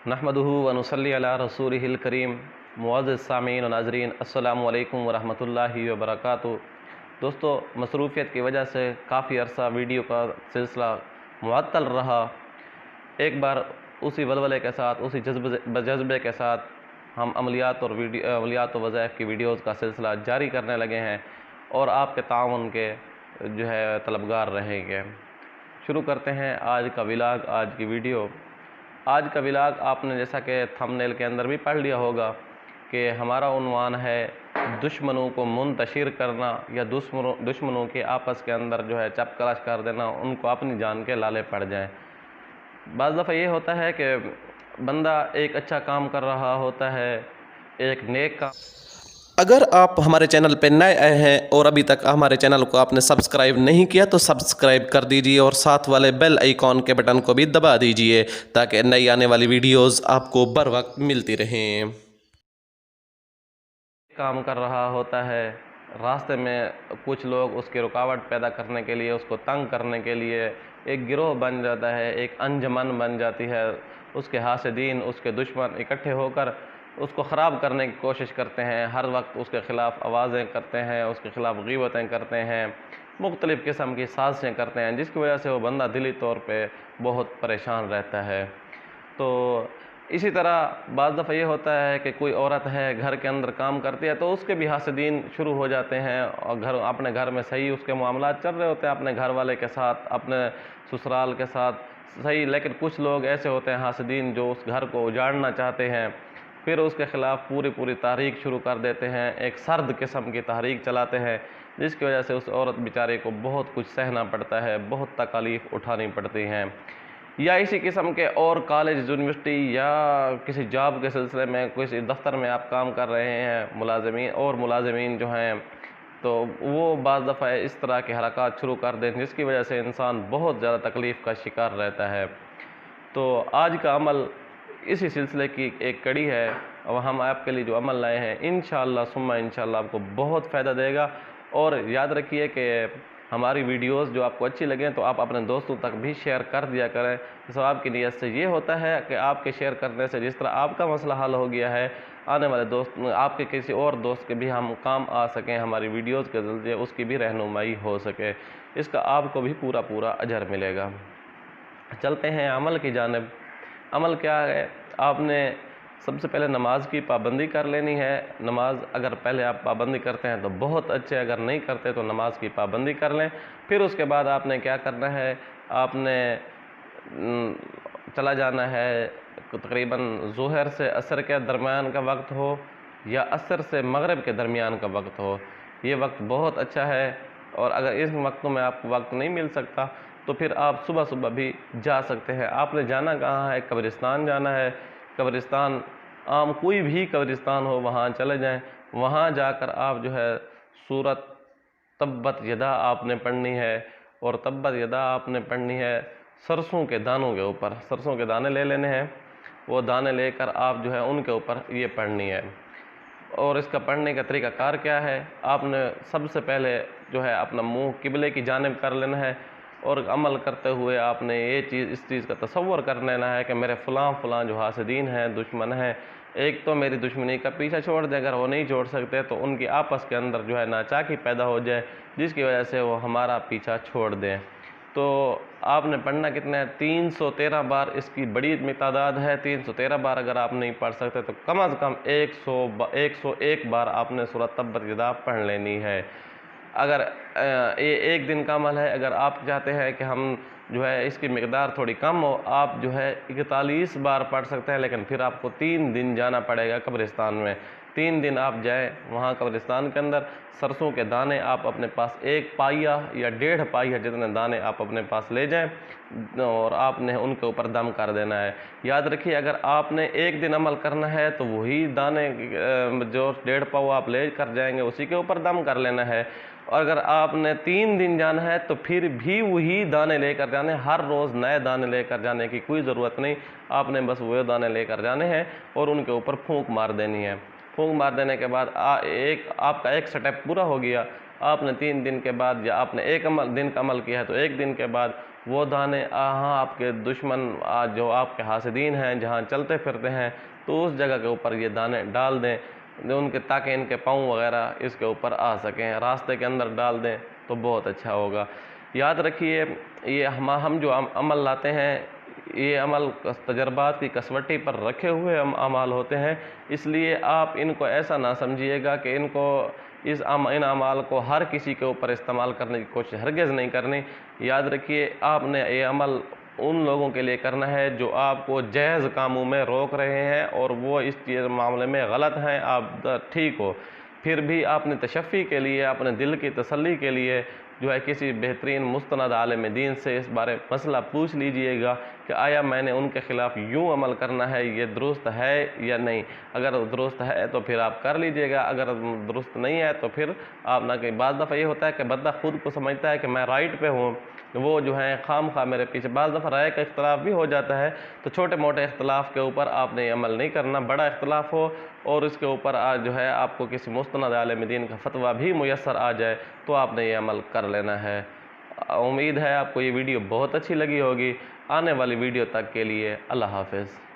نحمدہ ونصلی علی رسولہ الکریم۔ معزز سامعین و ناظرین، السلام علیکم ورحمۃ اللہ وبرکاتہ۔ دوستو، مصروفیت کی وجہ سے کافی عرصہ ویڈیو کا سلسلہ معطل رہا۔ ایک بار اسی ولولے کے ساتھ، اسی جذبے کے ساتھ ہم عملیات و وظائف کی ویڈیوز کا سلسلہ جاری کرنے لگے ہیں اور آپ کے تعاون کے طلبگار رہیں گے۔ شروع کرتے ہیں آج کا ولاگ، آج کی ویڈیو۔ آج کا ولاگ آپ نے جیسا کہ تھمبنیل کے اندر بھی پڑھ لیا ہوگا کہ ہمارا عنوان ہے دشمنوں کو منتشر کرنا یا دشمنوں کے آپس کے اندر چپ کلاش کر دینا، ان کو اپنی جان کے لالے پڑ جائیں۔ بعض دفعہ یہ ہوتا ہے کہ بندہ ایک اچھا کام کر رہا ہوتا ہے، ایک نیک کام۔ اگر آپ ہمارے چینل پہ نئے آئے ہیں اور ابھی تک ہمارے چینل کو آپ نے سبسکرائب نہیں کیا تو سبسکرائب کر دیجئے اور ساتھ والے بیل آئیکن کے بٹن کو بھی دبا دیجئے تاکہ نئی آنے والی ویڈیوز آپ کو بر وقت ملتی رہیں۔ کام کر رہا ہوتا ہے، راستے میں کچھ لوگ اس کی رکاوٹ پیدا کرنے کے لیے، اس کو تنگ کرنے کے لیے ایک گروہ بن جاتا ہے، ایک انجمن بن جاتی ہے۔ اس کے حاسدین، اس کے دشمن اکٹھے ہو کر اس کو خراب کرنے کی کوشش کرتے ہیں، ہر وقت اس کے خلاف آوازیں کرتے ہیں، اس کے خلاف غیبتیں کرتے ہیں، مختلف قسم کی سازشیں کرتے ہیں، جس کی وجہ سے وہ بندہ دلی طور پہ بہت پریشان رہتا ہے۔ تو اسی طرح بعض دفعہ یہ ہوتا ہے کہ کوئی عورت ہے، گھر کے اندر کام کرتی ہے تو اس کے بھی حاسدین شروع ہو جاتے ہیں اور اپنے گھر میں صحیح اس کے معاملات چل رہے ہوتے ہیں، اپنے گھر والے کے ساتھ، اپنے سسرال کے ساتھ صحیح، لیکن کچھ لوگ ایسے ہوتے ہیں حاسدین جو اس گھر کو اجاڑنا چاہتے ہیں، پھر اس کے خلاف پوری تحریک شروع کر دیتے ہیں، ایک سرد قسم کی تحریک چلاتے ہیں، جس کی وجہ سے اس عورت بیچارے کو بہت کچھ سہنا پڑتا ہے، بہت تکالیف اٹھانی پڑتی ہیں۔ یا اسی قسم کے اور کالج، یونیورسٹی یا کسی جاب کے سلسلے میں، کسی دفتر میں آپ کام کر رہے ہیں، ملازمین جو ہیں تو وہ بعض دفعہ اس طرح کے حرکات شروع کر دیں جس کی وجہ سے انسان بہت زیادہ تکلیف کا شکار رہتا ہے۔ تو آج کا عمل اسی سلسلے کی ایک کڑی ہے اور ہم آپ کے لیے جو عمل لائے ہیں انشاءاللہ ثم انشاءاللہ آپ کو بہت فائدہ دے گا۔ اور یاد رکھیے کہ ہماری ویڈیوز جو آپ کو اچھی لگیں تو آپ اپنے دوستوں تک بھی شیئر کر دیا کریں۔ ثواب کی نیت سے یہ ہوتا ہے کہ آپ کے شیئر کرنے سے جس طرح آپ کا مسئلہ حل ہو گیا ہے، آنے والے دوست، آپ کے کسی اور دوست کے بھی ہم کام آ سکیں، ہماری ویڈیوز کے ذریعے اس کی بھی رہنمائی ہو سکے، اس کا آپ کو بھی پورا اجر ملے گا۔ چلتے ہیں عمل کی جانب۔ عمل کیا ہے؟ آپ نے سب سے پہلے نماز کی پابندی کر لینی ہے۔ نماز اگر پہلے آپ پابندی کرتے ہیں تو بہت اچھے، اگر نہیں کرتے تو نماز کی پابندی کر لیں۔ پھر اس کے بعد آپ نے کیا کرنا ہے؟ آپ نے چلا جانا ہے، تقریباً ظہر سے عصر کے درمیان کا وقت ہو یا عصر سے مغرب کے درمیان کا وقت ہو، یہ وقت بہت اچھا ہے۔ اور اگر اس وقتوں میں آپ کو وقت نہیں مل سکتا تو پھر آپ صبح بھی جا سکتے ہیں۔ آپ نے جانا کہاں ہے؟ قبرستان جانا ہے۔ قبرستان، عام کوئی بھی قبرستان ہو، وہاں چلے جائیں۔ وہاں جا کر آپ سورت تبت یدا آپ نے پڑھنی ہے، اور تبت یدا آپ نے پڑھنی ہے سرسوں کے دانوں کے اوپر۔ سرسوں کے دانے لے لینے ہیں، وہ دانے لے کر آپ ان کے اوپر یہ پڑھنی ہے۔ اور اس کا پڑھنے کا طریقہ کار کیا ہے؟ آپ نے سب سے پہلے اپنا منہ قبلے کی جانب کر لینا ہے، اور عمل کرتے ہوئے آپ نے اس چیز کا تصور کر لینا ہے کہ میرے فلاں جو حاسدین ہیں، دشمن ہیں، ایک تو میری دشمنی کا پیچھا چھوڑ دیں، اگر وہ نہیں چھوڑ سکتے تو ان کی آپس کے اندر ناچاکی پیدا ہو جائے جس کی وجہ سے وہ ہمارا پیچھا چھوڑ دیں۔ تو آپ نے پڑھنا کتنا ہے؟ 313 بار اس کی بڑی تعداد ہے۔ 313 بار اگر آپ نہیں پڑھ سکتے تو کم از کم 101 بار آپ نے سورۃ تبت یدا پڑھ لینی ہے۔ اگر ایک دن کا عمل ہے، اگر آپ چاہتے ہیں کہ ہم اس کی مقدار تھوڑی کم ہو، آپ 41 بار پڑھ سکتے ہیں، لیکن پھر آپ کو 3 دن جانا پڑے گا قبرستان میں۔ 3 دن آپ جائیں وہاں قبرستان کے اندر، سرسوں کے دانے آپ اپنے پاس 1 پائیا یا 1.5 پائیا جتنے دانے آپ اپنے پاس لے جائیں، اور آپ نے ان کے اوپر دم کر دینا ہے۔ یاد رکھیے اگر آپ نے ایک دن عمل کرنا ہے تو وہی دانے جو 1.5 پاؤ آپ لے کر جائیں گے اسی کے اوپر دم کر لینا ہے، اور اگر آپ نے 3 دن جانا ہے تو پھر بھی وہی دانے لے کر جانے، ہر روز نئے دانے لے کر جانے کی کوئی ضرورت نہیں، آپ نے بس وہ دانے لے کر جانے ہیں اور ان کے اوپر پھونک مار دینی ہے۔ پھونک مار دینے کے بعد آپ کا ایک سٹیپ پورا ہو گیا۔ آپ نے 3 دن کے بعد یا آپ نے ایک دن کا عمل کیا ہے تو 1 دن کے بعد وہ دانے آپ کے دشمن جو آپ کے حاسدین ہیں جہاں چلتے پھرتے ہیں تو اس جگہ کے اوپر یہ دانے ڈال دیں ان کے، تاکہ ان کے پاؤں وغیرہ اس کے اوپر آ سکیں، راستے کے اندر ڈال دیں تو بہت اچھا ہوگا۔ یاد رکھیے یہ ہم جو عمل لاتے ہیں یہ عمل تجربات کی کسوٹی پر رکھے ہوئے اعمال ہوتے ہیں، اس لیے آپ ان کو ایسا نہ سمجھیے گا کہ ان اعمال کو ہر کسی کے اوپر استعمال کرنے کی کوشش ہرگز نہیں کرنی۔ یاد رکھیے آپ نے یہ عمل ان لوگوں کے لیے کرنا ہے جو آپ کو جائز کاموں میں روک رہے ہیں اور وہ اس چیز معاملے میں غلط ہیں، آپ ٹھیک ہو، پھر بھی آپ نے تشفی کے لیے، اپنے دل کی تسلی کے لیے جو ہے کسی بہترین مستند عالم دین سے اس بارے مسئلہ پوچھ لیجئے گا کہ آیا میں نے ان کے خلاف یوں عمل کرنا ہے، یہ درست ہے یا نہیں۔ اگر درست ہے تو پھر آپ کر لیجئے گا، اگر درست نہیں ہے تو پھر آپ نہ کہ بعض دفعہ یہ ہوتا ہے کہ بندہ خود کو سمجھتا ہے کہ میں رائٹ پہ ہوں، وہ جو ہیں خام خواہ میرے پیچھے، بعض دفعہ رائے کا اختلاف بھی ہو جاتا ہے، تو چھوٹے موٹے اختلاف کے اوپر آپ نے یہ عمل نہیں کرنا، بڑا اختلاف ہو اور اس کے اوپر جو ہے آپ کو کسی مستند عالم دین کا فتویٰ بھی میسر آ جائے تو آپ نے یہ عمل کر لینا ہے۔ امید ہے آپ کو یہ ویڈیو بہت اچھی لگی ہوگی۔ آنے والی ویڈیو تک کے لیے اللہ حافظ۔